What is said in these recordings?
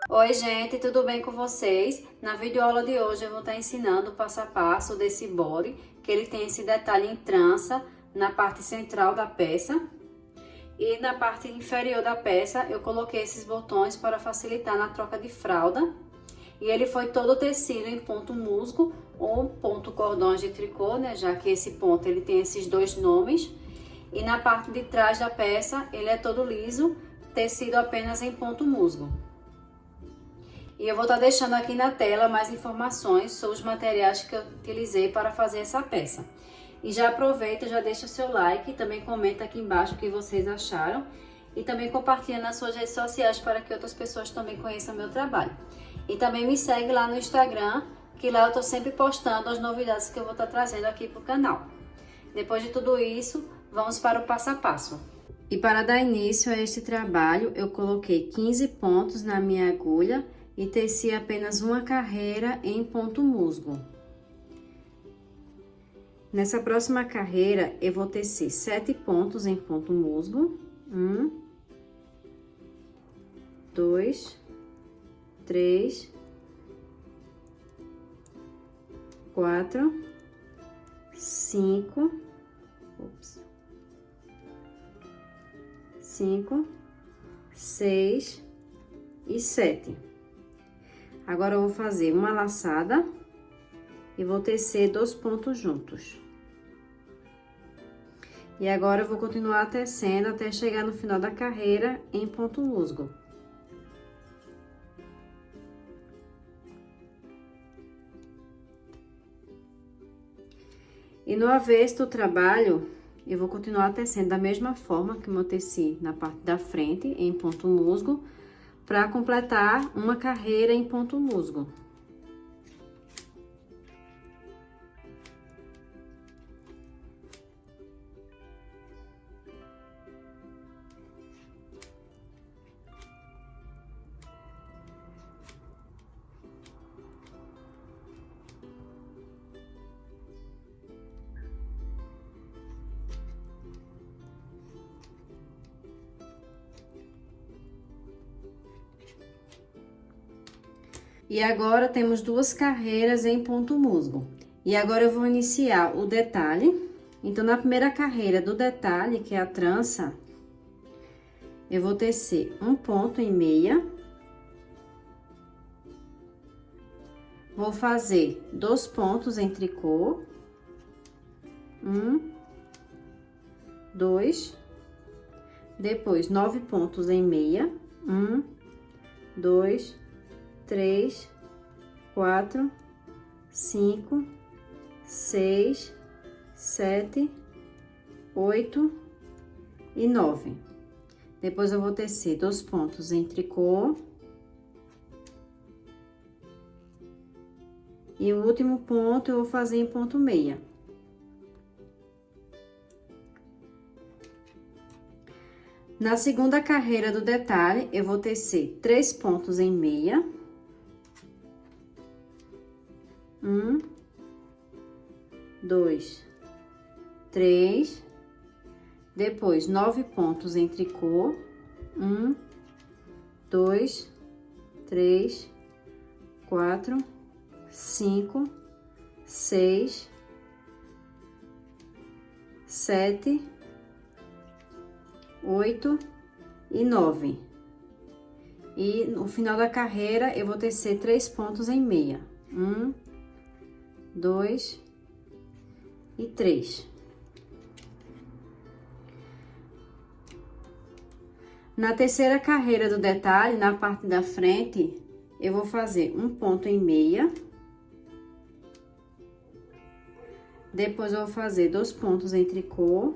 Oi gente, tudo bem com vocês? Na videoaula de hoje eu vou estar ensinando o passo a passo desse body, que ele tem esse detalhe em trança na parte central da peça. E na parte inferior da peça eu coloquei esses botões para facilitar na troca de fralda. E ele foi todo tecido em ponto musgo ou ponto cordões de tricô, né? Já que esse ponto ele tem esses dois nomes. E na parte de trás da peça ele é todo liso, tecido apenas em ponto musgo. E eu vou estar deixando aqui na tela mais informações sobre os materiais que eu utilizei para fazer essa peça. E já aproveita, já deixa o seu like, também comenta aqui embaixo o que vocês acharam. E também compartilha nas suas redes sociais para que outras pessoas também conheçam meu trabalho. E também me segue lá no Instagram, que lá eu estou sempre postando as novidades que eu vou estar trazendo aqui para o canal. Depois de tudo isso, vamos para o passo a passo. E para dar início a este trabalho, eu coloquei 15 pontos na minha agulha e teci apenas uma carreira em ponto musgo. Nessa próxima carreira, eu vou tecer 7 pontos em ponto musgo. 1, 2, 3, 4, 5, 6 e 7. Agora eu vou fazer uma laçada e vou tecer 2 pontos juntos. E agora eu vou continuar tecendo até chegar no final da carreira em ponto musgo. E no avesso do trabalho, eu vou continuar tecendo da mesma forma que eu teci na parte da frente, em ponto musgo, para completar uma carreira em ponto musgo. E agora temos 2 carreiras em ponto musgo. E agora eu vou iniciar o detalhe. Então, na primeira carreira do detalhe, que é a trança, eu vou tecer um ponto em meia. Vou fazer 2 pontos em tricô. 1, 2. Depois, 9 pontos em meia. 1, 2, 3, 4, 5, 6, 7, 8 e 9. Depois eu vou tecer 2 pontos em tricô. E o último ponto eu vou fazer em ponto meia. Na segunda carreira do detalhe, eu vou tecer 3 pontos em meia. 1, 2, 3, depois 9 pontos em tricô. 1, 2, 3, 4, 5, 6, 7, 8 e 9. E no final da carreira eu vou tecer 3 pontos em meia. 1, 2 e 3. Na terceira carreira do detalhe, na parte da frente, eu vou fazer um ponto em meia. Depois eu vou fazer 2 pontos em tricô.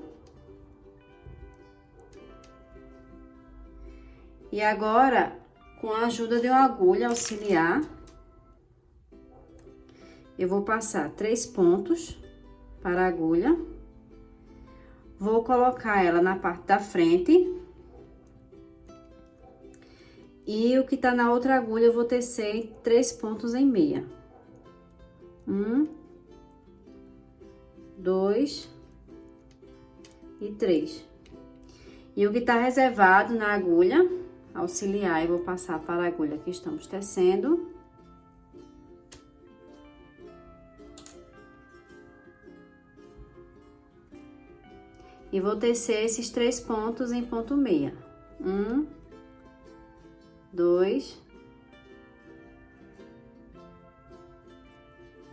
E agora, com a ajuda de uma agulha auxiliar, eu vou passar 3 pontos para a agulha. Vou colocar ela na parte da frente. E o que tá na outra agulha, eu vou tecer 3 pontos em meia. 1, 2 e 3. E o que tá reservado na agulha, auxiliar, eu vou passar para a agulha que estamos tecendo. E vou tecer esses 3 pontos em ponto meia. 1, 2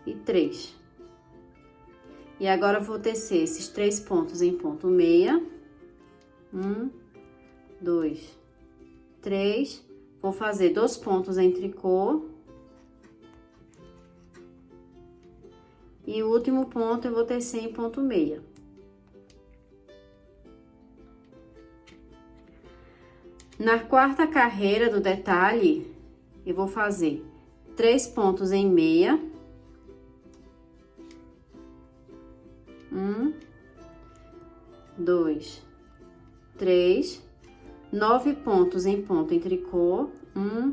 e 3. E agora, eu vou tecer esses 3 pontos em ponto meia. 1, 2, 3. Vou fazer 2 pontos em tricô. E o último ponto eu vou tecer em ponto meia. Na quarta carreira do detalhe, eu vou fazer 3 pontos em meia. 1, 2, 3, 9 pontos em ponto em tricô. 1,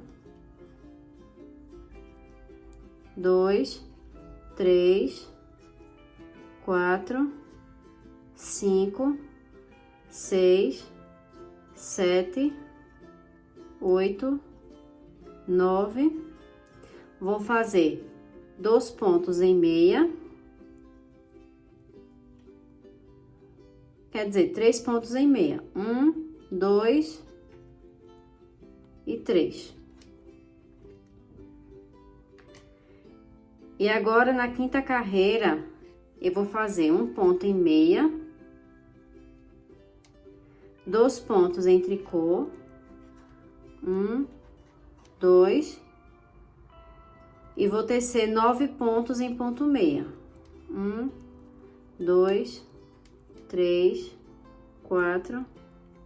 2, 3, 4, 5, 6, 7, 8, 9. Vou fazer 2 pontos em meia. Quer dizer, 3 pontos em meia. 1, 2 e 3. E agora, na quinta carreira, eu vou fazer 1 ponto em meia, 2 pontos em tricô. 1, 2, e vou tecer 9 pontos em ponto meia. 1, 2, 3, 4,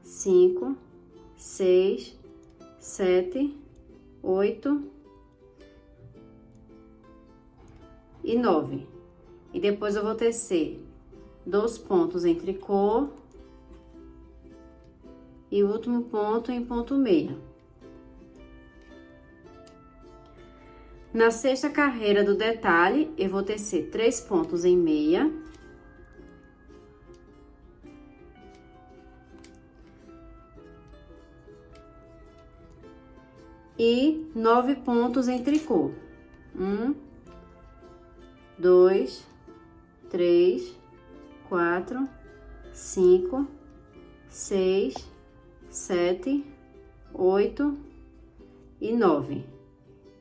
5, 6, 7, 8 e 9. E depois eu vou tecer 2 pontos em tricô e o último ponto em ponto meia. Na sexta carreira do detalhe, eu vou tecer 3 pontos em meia. E 9 pontos em tricô. 1, 2, 3, 4, 5, 6, 7, 8 e 9.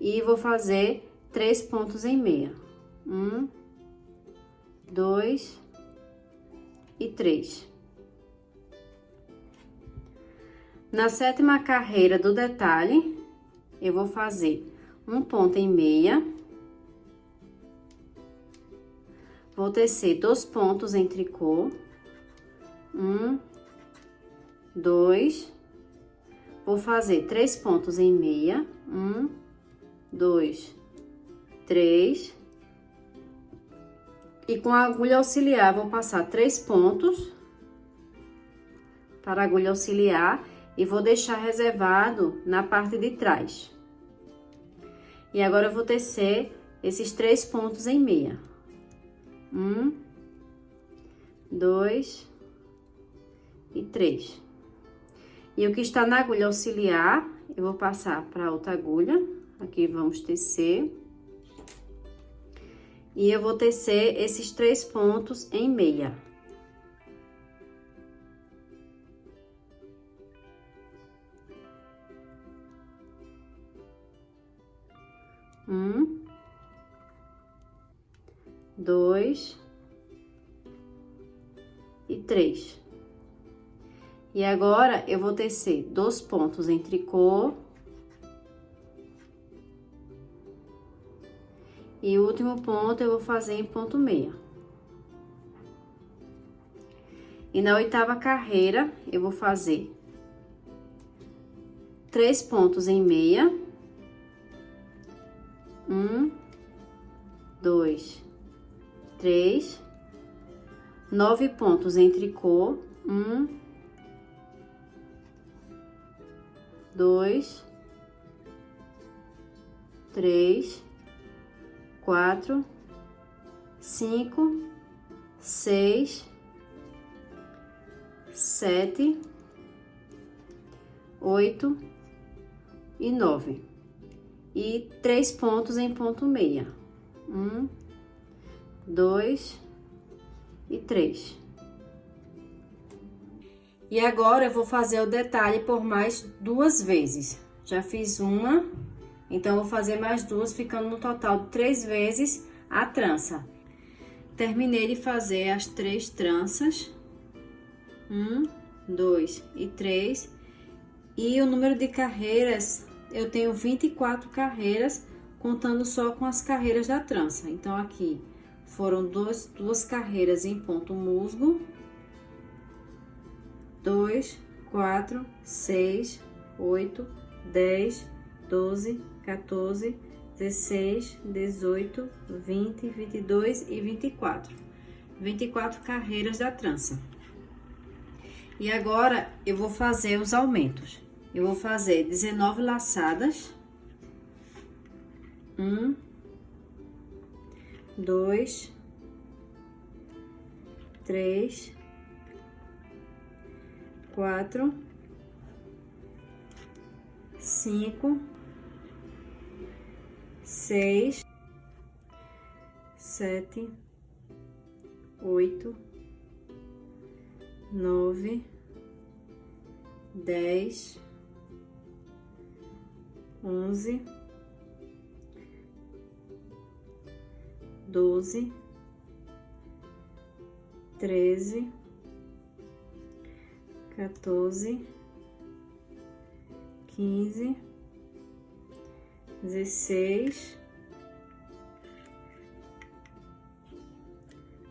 E vou fazer 3 pontos em meia. 1, 2 e 3. Na sétima carreira do detalhe, eu vou fazer 1 ponto em meia. Vou tecer 2 pontos em tricô. 1, 2. Vou fazer 3 pontos em meia. 1, 2, 3. E com a agulha auxiliar, vou passar 3 pontos para a agulha auxiliar e vou deixar reservado na parte de trás. E agora, eu vou tecer esses 3 pontos em meia. 1, 2 e 3. E o que está na agulha auxiliar, eu vou passar para outra agulha. Aqui vamos tecer. E eu vou tecer esses 3 pontos em meia. Um, 2 e 3. E agora, eu vou tecer 2 pontos em tricô. E o último ponto eu vou fazer em ponto meia. E na oitava carreira, eu vou fazer 3 pontos em meia. 1, 2, 3. 9 pontos em tricô. 1, 2, 3, 4, 5, 6, 7, 8 e 9. E 3 pontos em ponto meia. 1, 2 e 3. E agora eu vou fazer o detalhe por mais 2 vezes. Já fiz uma, então eu vou fazer mais 2, ficando no total de 3 vezes a trança. Terminei de fazer as 3 tranças. 1, 2 e 3. E o número de carreiras, eu tenho 24 carreiras, contando só com as carreiras da trança. Então, aqui foram duas carreiras em ponto musgo. 2, 4, 6, 8, 10, 12, 14, 16, 18, 20, 22 e 24. 24 carreiras da trança. E agora, eu vou fazer os aumentos. Eu vou fazer 19 laçadas. 1, 2, 3, 4, 5, 6, 7, 8, 9, 10, 11, 12, 13, 14, 15, 16,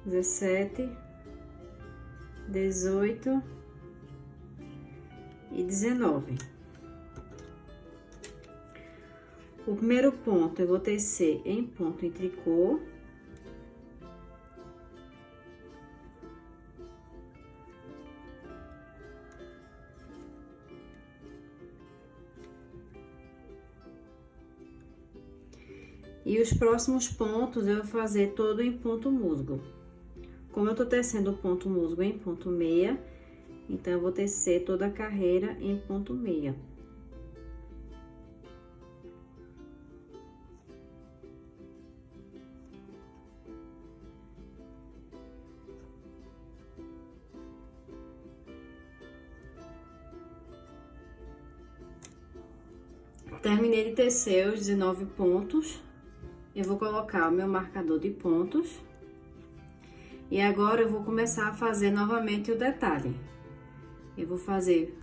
17, 18 e 19. O primeiro ponto eu vou tecer em ponto em tricô. E os próximos pontos eu vou fazer todo em ponto musgo. Como eu tô tecendo o ponto musgo em ponto meia, então eu vou tecer toda a carreira em ponto meia. Terminei de tecer os 19 pontos. Eu vou colocar o meu marcador de pontos. E agora eu vou começar a fazer novamente o detalhe. Eu vou fazer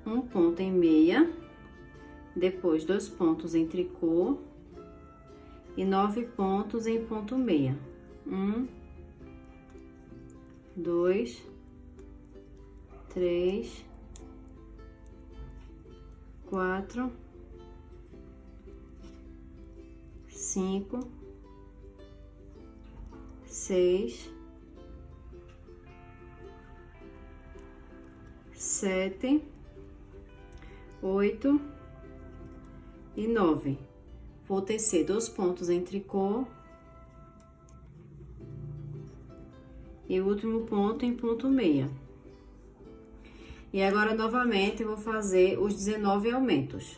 um ponto em meia, depois 2 pontos em tricô e 9 pontos em ponto meia. 1, 2, 3, 4, 5, 6, 7, 8 e 9. Vou tecer 2 pontos em tricô e o último ponto em ponto meia. E agora, novamente, eu vou fazer os 19 aumentos.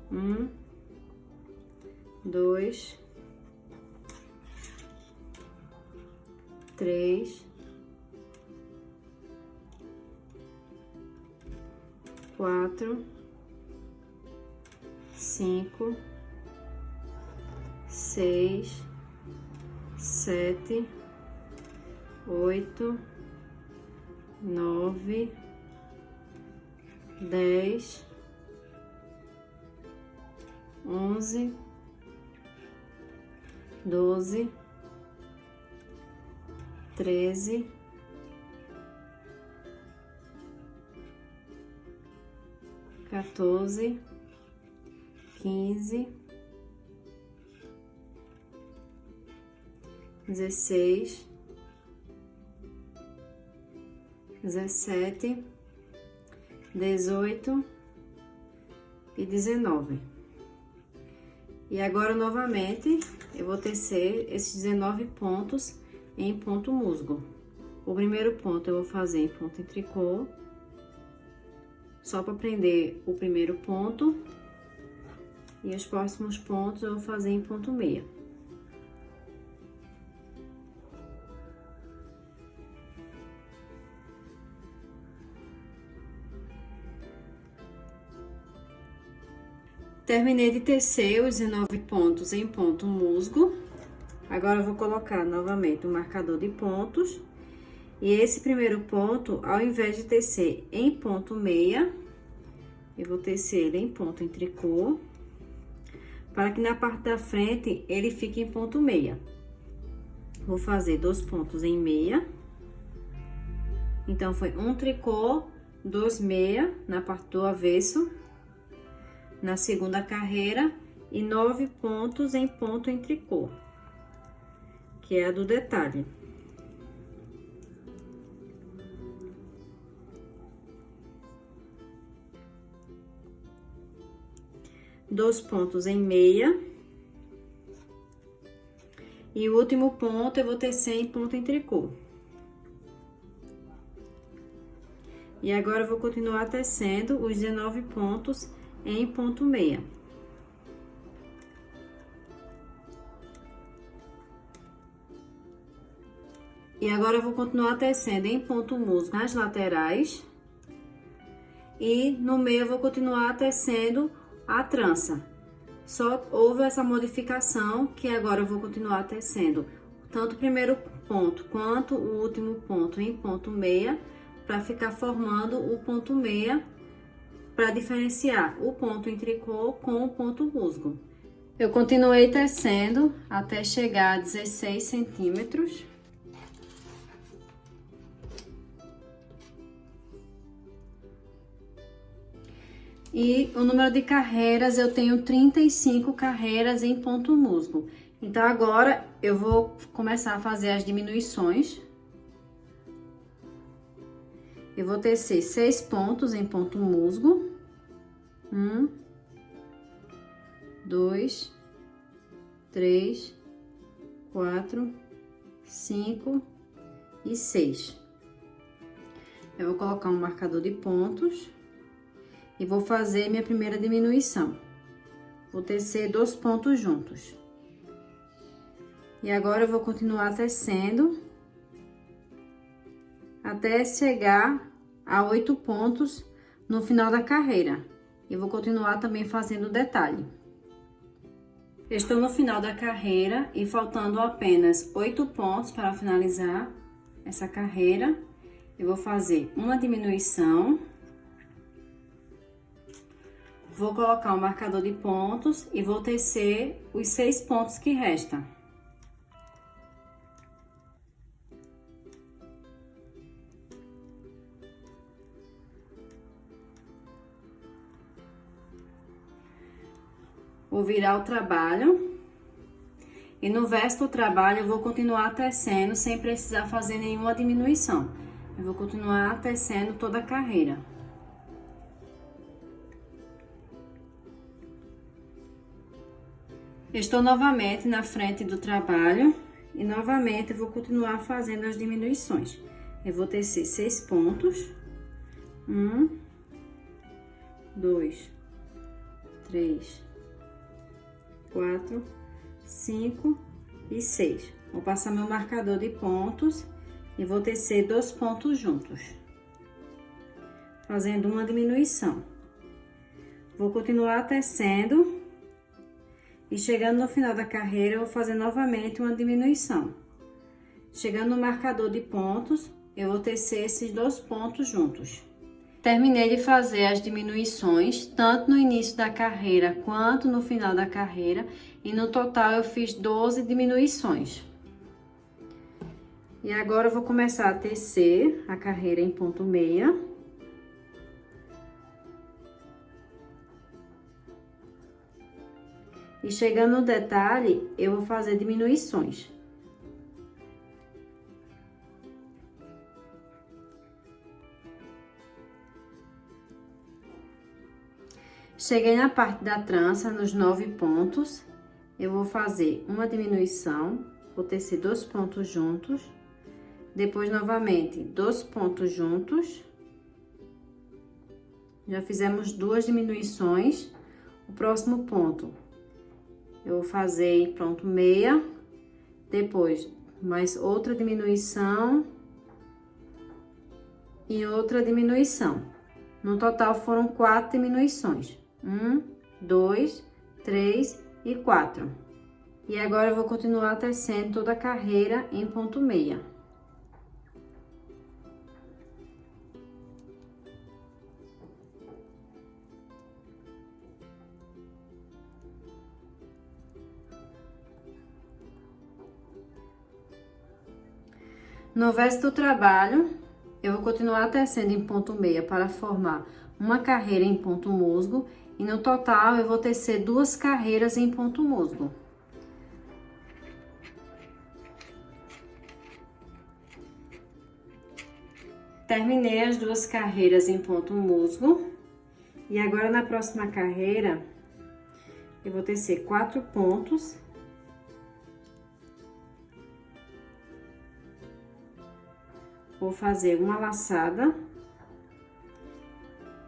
1, 2, 3, 4, 5, 6, 7, 8, 9, 10, 11, 12, 13, 14, 15, 16, 17, 18 e 19. E agora, novamente, eu vou tecer esses 19 pontos em ponto musgo. O primeiro ponto eu vou fazer em ponto em tricô. só para prender o primeiro ponto. E os próximos pontos eu vou fazer em ponto meia. Terminei de tecer os 19 pontos em ponto musgo. Agora eu vou colocar novamente o marcador de pontos. E esse primeiro ponto, ao invés de tecer em ponto meia, eu vou tecer ele em ponto em tricô, para que na parte da frente ele fique em ponto meia. Vou fazer 2 pontos em meia. Então, foi um tricô, 2 meia na parte do avesso, na segunda carreira, e 9 pontos em ponto em tricô, que é a do detalhe. Dois pontos em meia. E o último ponto eu vou tecer em ponto em tricô. E agora eu vou continuar tecendo os 19 pontos em ponto meia. E agora eu vou continuar tecendo em ponto musgo nas laterais. E no meio eu vou continuar tecendo a trança. Só houve essa modificação que agora eu vou continuar tecendo tanto o primeiro ponto quanto o último ponto em ponto meia, para ficar formando o ponto meia, para diferenciar o ponto em tricô com o ponto musgo. Eu continuei tecendo até chegar a 16 centímetros. E o número de carreiras, eu tenho 35 carreiras em ponto musgo. Então, agora eu vou começar a fazer as diminuições. Eu vou tecer 6 pontos em ponto musgo. 1, 2, 3, 4, 5 e 6. Eu vou colocar um marcador de pontos. E vou fazer minha primeira diminuição. Vou tecer 2 pontos juntos. E agora eu vou continuar tecendo até chegar a 8 pontos no final da carreira. E vou continuar também fazendo o detalhe. Estou no final da carreira e faltando apenas 8 pontos para finalizar essa carreira. Eu vou fazer uma diminuição. Vou colocar o marcador de pontos e vou tecer os 6 pontos que restam. Vou virar o trabalho. E no verso do trabalho eu vou continuar tecendo sem precisar fazer nenhuma diminuição. Eu vou continuar tecendo toda a carreira. Estou novamente na frente do trabalho e novamente eu vou continuar fazendo as diminuições. Eu vou tecer 6 pontos. 1, 2, 3, 4, 5 e 6. Vou passar meu marcador de pontos e vou tecer 2 pontos juntos, fazendo uma diminuição. Vou continuar tecendo. E chegando no final da carreira, eu vou fazer novamente uma diminuição. Chegando no marcador de pontos, eu vou tecer esses 2 pontos juntos. Terminei de fazer as diminuições, tanto no início da carreira quanto no final da carreira. E no total eu fiz 12 diminuições. E agora eu vou começar a tecer a carreira em ponto meia. E chegando no detalhe, eu vou fazer diminuições. Cheguei na parte da trança, nos 9 pontos, eu vou fazer uma diminuição, vou tecer 2 pontos juntos, depois novamente 2 pontos juntos, Já fizemos 2 diminuições. O próximo ponto, eu vou fazer em ponto meia, depois mais outra diminuição e outra diminuição. No total foram 4 diminuições. 1, 2, 3 e 4. E agora eu vou continuar tecendo toda a carreira em ponto meia. No verso do trabalho, eu vou continuar tecendo em ponto meia para formar uma carreira em ponto musgo e no total eu vou tecer 2 carreiras em ponto musgo. Terminei as 2 carreiras em ponto musgo e agora na próxima carreira eu vou tecer 4 pontos. Vou fazer uma laçada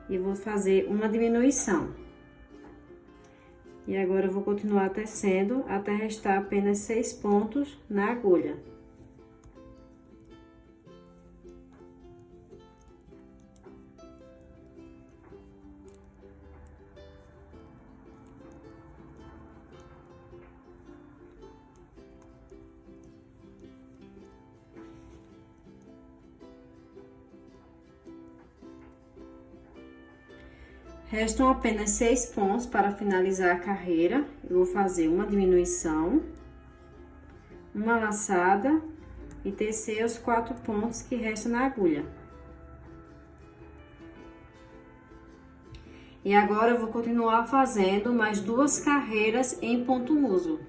e vou fazer uma diminuição. E agora eu vou continuar tecendo até restar apenas 6 pontos na agulha. Restam apenas 6 pontos para finalizar a carreira. Eu vou fazer uma diminuição, uma laçada e tecer os 4 pontos que restam na agulha. E agora eu vou continuar fazendo mais 2 carreiras em ponto musgo.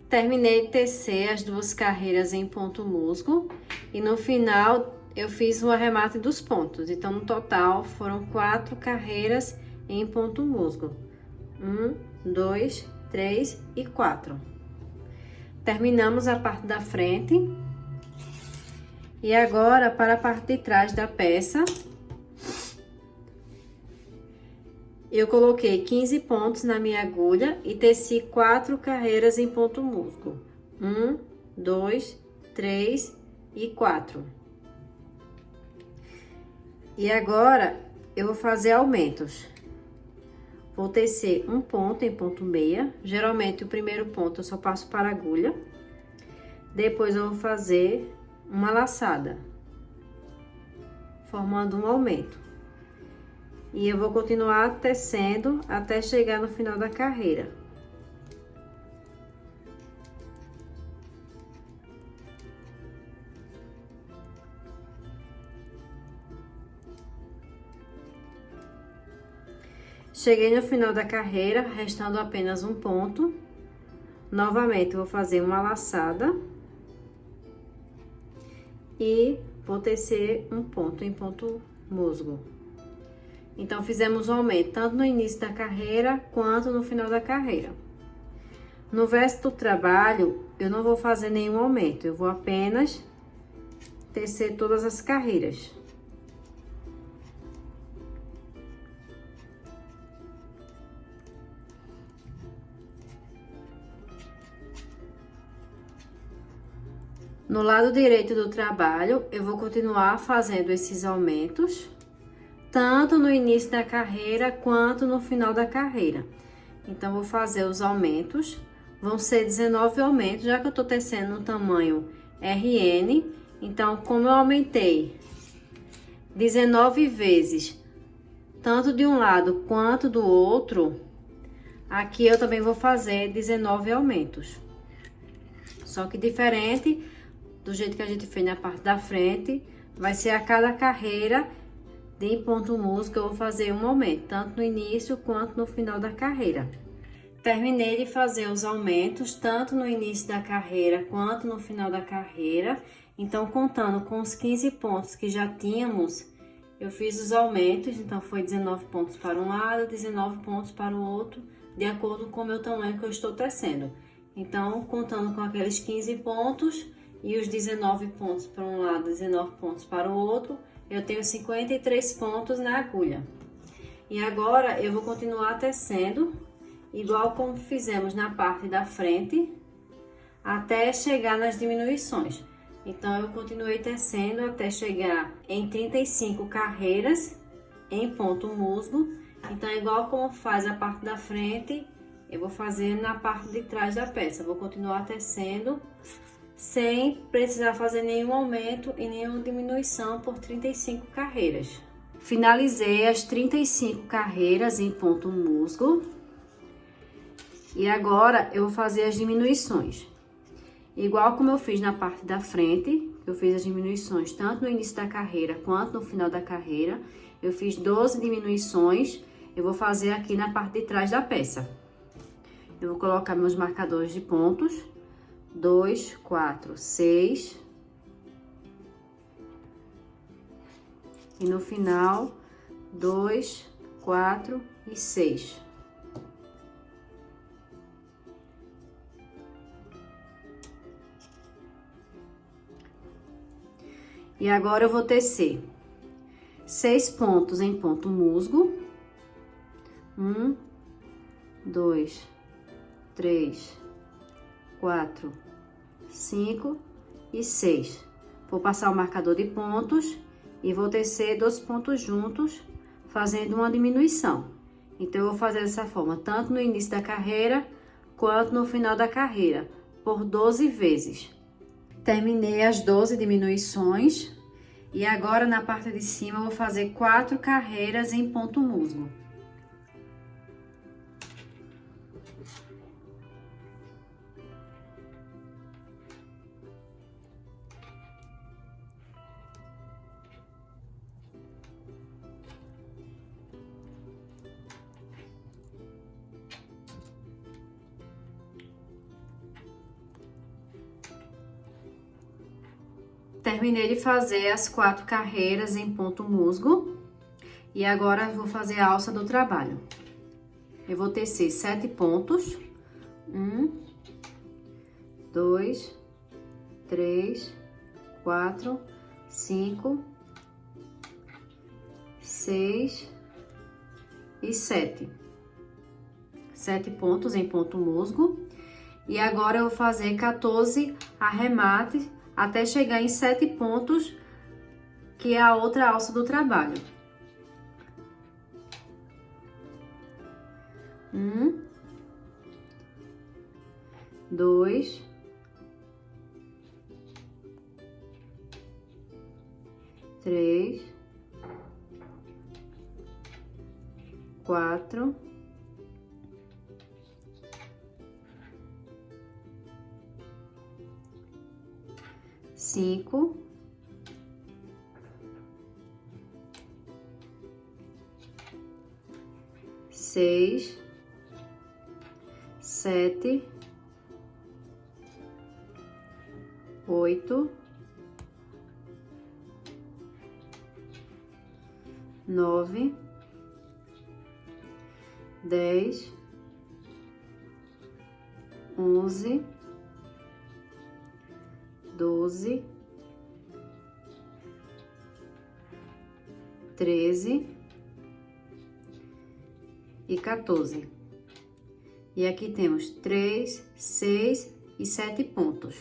Terminei de tecer as 2 carreiras em ponto musgo e no final eu fiz o arremate dos pontos. Então, no total, foram 4 carreiras em ponto musgo. 1, 2, 3 e 4. Terminamos a parte da frente. E agora, para a parte de trás da peça, eu coloquei 15 pontos na minha agulha e teci 4 carreiras em ponto musgo. 1, 2, 3 e 4. E agora, eu vou fazer aumentos. Vou tecer um ponto em ponto meia. Geralmente, o primeiro ponto eu só passo para a agulha. Depois, eu vou fazer uma laçada, formando um aumento. E eu vou continuar tecendo até chegar no final da carreira. Cheguei no final da carreira, restando apenas um ponto. Novamente, eu vou fazer uma laçada. E vou tecer um ponto em ponto musgo. Então, fizemos um aumento tanto no início da carreira, quanto no final da carreira. No verso do trabalho, eu não vou fazer nenhum aumento, eu vou apenas tecer todas as carreiras. No lado direito do trabalho, eu vou continuar fazendo esses aumentos, tanto no início da carreira, quanto no final da carreira. Então, vou fazer os aumentos, vão ser 19 aumentos, já que eu tô tecendo no tamanho RN. Então, como eu aumentei 19 vezes, tanto de um lado quanto do outro, aqui eu também vou fazer 19 aumentos. Só que diferente do jeito que a gente fez na parte da frente, vai ser a cada carreira de ponto musgo, eu vou fazer um aumento, tanto no início quanto no final da carreira. Terminei de fazer os aumentos, tanto no início da carreira quanto no final da carreira. Então, contando com os 15 pontos que já tínhamos, Eu fiz os aumentos, então foi 19 pontos para um lado, 19 pontos para o outro, de acordo com o meu tamanho que eu estou tecendo. Então, contando com aqueles 15 pontos e os 19 pontos para um lado, 19 pontos para o outro, eu tenho 53 pontos na agulha. E agora eu vou continuar tecendo, igual como fizemos na parte da frente, até chegar nas diminuições. Então, eu continuei tecendo até chegar em 35 carreiras em ponto musgo. Então, igual como faz a parte da frente, eu vou fazer na parte de trás da peça. Vou continuar tecendo sem precisar fazer nenhum aumento e nenhuma diminuição por 35 carreiras. Finalizei as 35 carreiras em ponto musgo. E agora, eu vou fazer as diminuições. Igual como eu fiz na parte da frente, eu fiz as diminuições tanto no início da carreira quanto no final da carreira. Eu fiz 12 diminuições, eu vou fazer aqui na parte de trás da peça. Eu vou colocar meus marcadores de pontos, 2, 4, 6. E no final, 2, 4 e 6. E agora eu vou tecer 6 pontos em ponto musgo. 1, 2, 3, 4, 5 e 6. Vou passar o marcador de pontos e vou tecer 2 pontos juntos, fazendo uma diminuição. Então, eu vou fazer dessa forma, tanto no início da carreira, quanto no final da carreira, por 12 vezes. Terminei as 12 diminuições e agora na parte de cima eu vou fazer 4 carreiras em ponto musgo. Terminei de fazer as 4 carreiras em ponto musgo e agora eu vou fazer a alça do trabalho. Eu vou tecer 7 pontos, 1, 2, 3, 4, 5, 6 e 7. 7 pontos em ponto musgo e agora eu vou fazer 14 arremates até chegar em 7 pontos, que é a outra alça do trabalho. 1, 2, 3, 4, 5, 6, 7, 8, 9, 10, 11, 12, 13 e 14. E aqui temos 3, 6 e 7 pontos.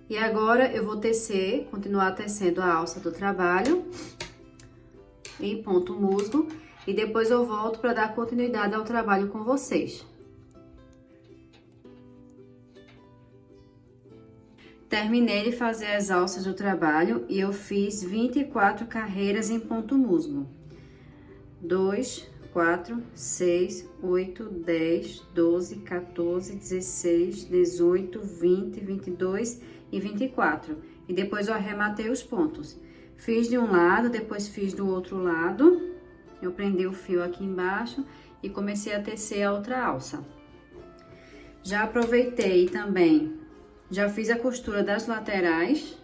E agora eu vou tecer, continuar tecendo a alça do trabalho em ponto musgo e depois eu volto para dar continuidade ao trabalho com vocês. Terminei de fazer as alças do trabalho e eu fiz 24 carreiras em ponto musgo. 2, 4, 6, 8, 10, 12, 14, 16, 18, 20, 22 e 24. E depois eu arrematei os pontos. Fiz de um lado, depois fiz do outro lado. Eu prendi o fio aqui embaixo e comecei a tecer a outra alça. Já aproveitei também, já fiz a costura das laterais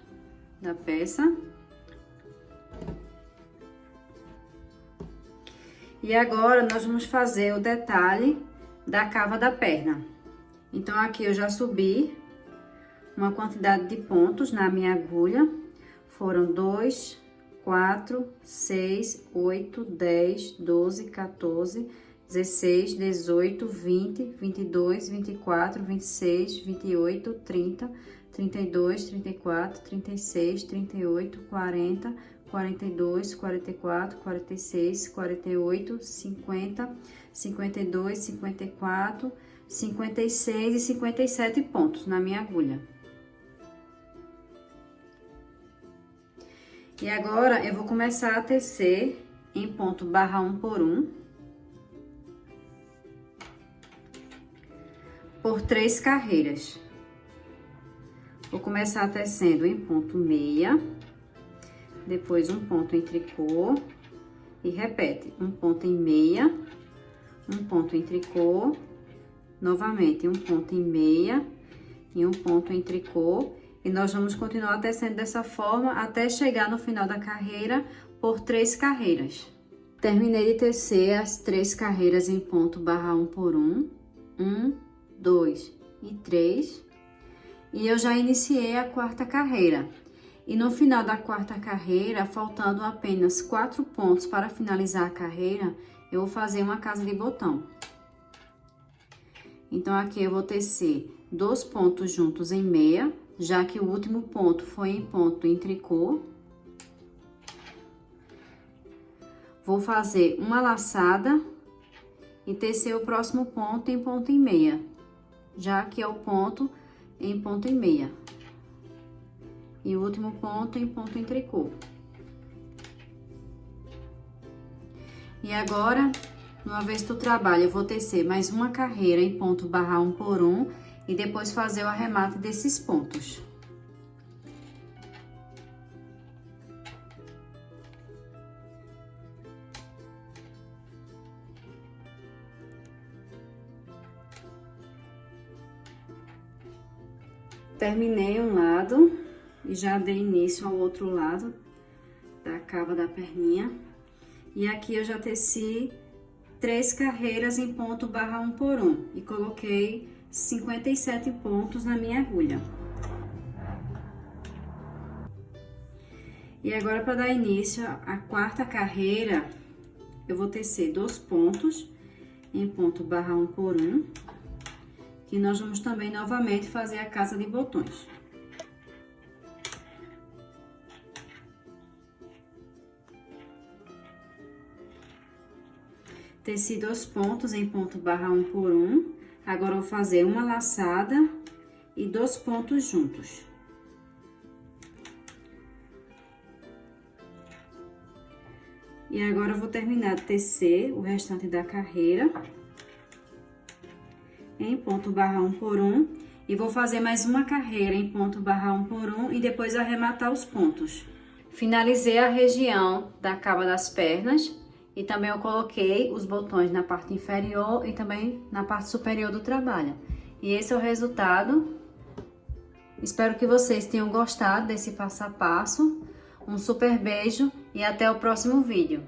da peça. E agora, nós vamos fazer o detalhe da cava da perna. Então, aqui eu já subi uma quantidade de pontos na minha agulha. Foram 2, 4, 6, 8, 10, 12, 14, 16, 18, 20, 22, 24, 26, 28, 30, 32, 34, 36, 38, 40, 42, 44, 46, 48, 50, 52, 54, 56 e 57 pontos na minha agulha. E agora, eu vou começar a tecer em ponto barra 1 por 1. Por 3 carreiras. Vou começar tecendo em ponto meia, depois um ponto em tricô e repete um ponto em meia, um ponto em tricô, novamente um ponto em meia e um ponto em tricô, e nós vamos continuar tecendo dessa forma até chegar no final da carreira por 3 carreiras. Terminei de tecer as 3 carreiras em ponto barra 1 por 1, 1, 2 e 3, e eu já iniciei a 4ª carreira. E no final da 4ª carreira, faltando apenas 4 pontos para finalizar a carreira, eu vou fazer uma casa de botão. Então, aqui eu vou tecer 2 pontos juntos em meia, já que o último ponto foi em ponto em tricô. Vou fazer uma laçada e tecer o próximo ponto em meia, já que é o ponto em ponto em meia. E o último ponto em ponto em tricô. E agora, no avesso do trabalho, eu vou tecer mais uma carreira em ponto barra 1 por 1 e depois fazer o arremate desses pontos. Terminei um lado e já dei início ao outro lado da cava da perninha. E aqui eu já teci 3 carreiras em ponto barra 1 por 1 e coloquei 57 pontos na minha agulha. E agora, para dar início à 4ª carreira, eu vou tecer 2 pontos em ponto barra 1 por 1, que nós vamos também novamente fazer a casa de botões. Teci 2 pontos em ponto barra 1 por 1, agora eu vou fazer uma laçada e 2 pontos juntos. E agora eu vou terminar de tecer o restante da carreira em ponto barra 1 por 1 e vou fazer mais uma carreira em ponto barra 1 por 1 e depois arrematar os pontos. Finalizei a região da cava das pernas e também eu coloquei os botões na parte inferior e também na parte superior do trabalho. E esse é o resultado. Espero que vocês tenham gostado desse passo a passo. Um super beijo e até o próximo vídeo.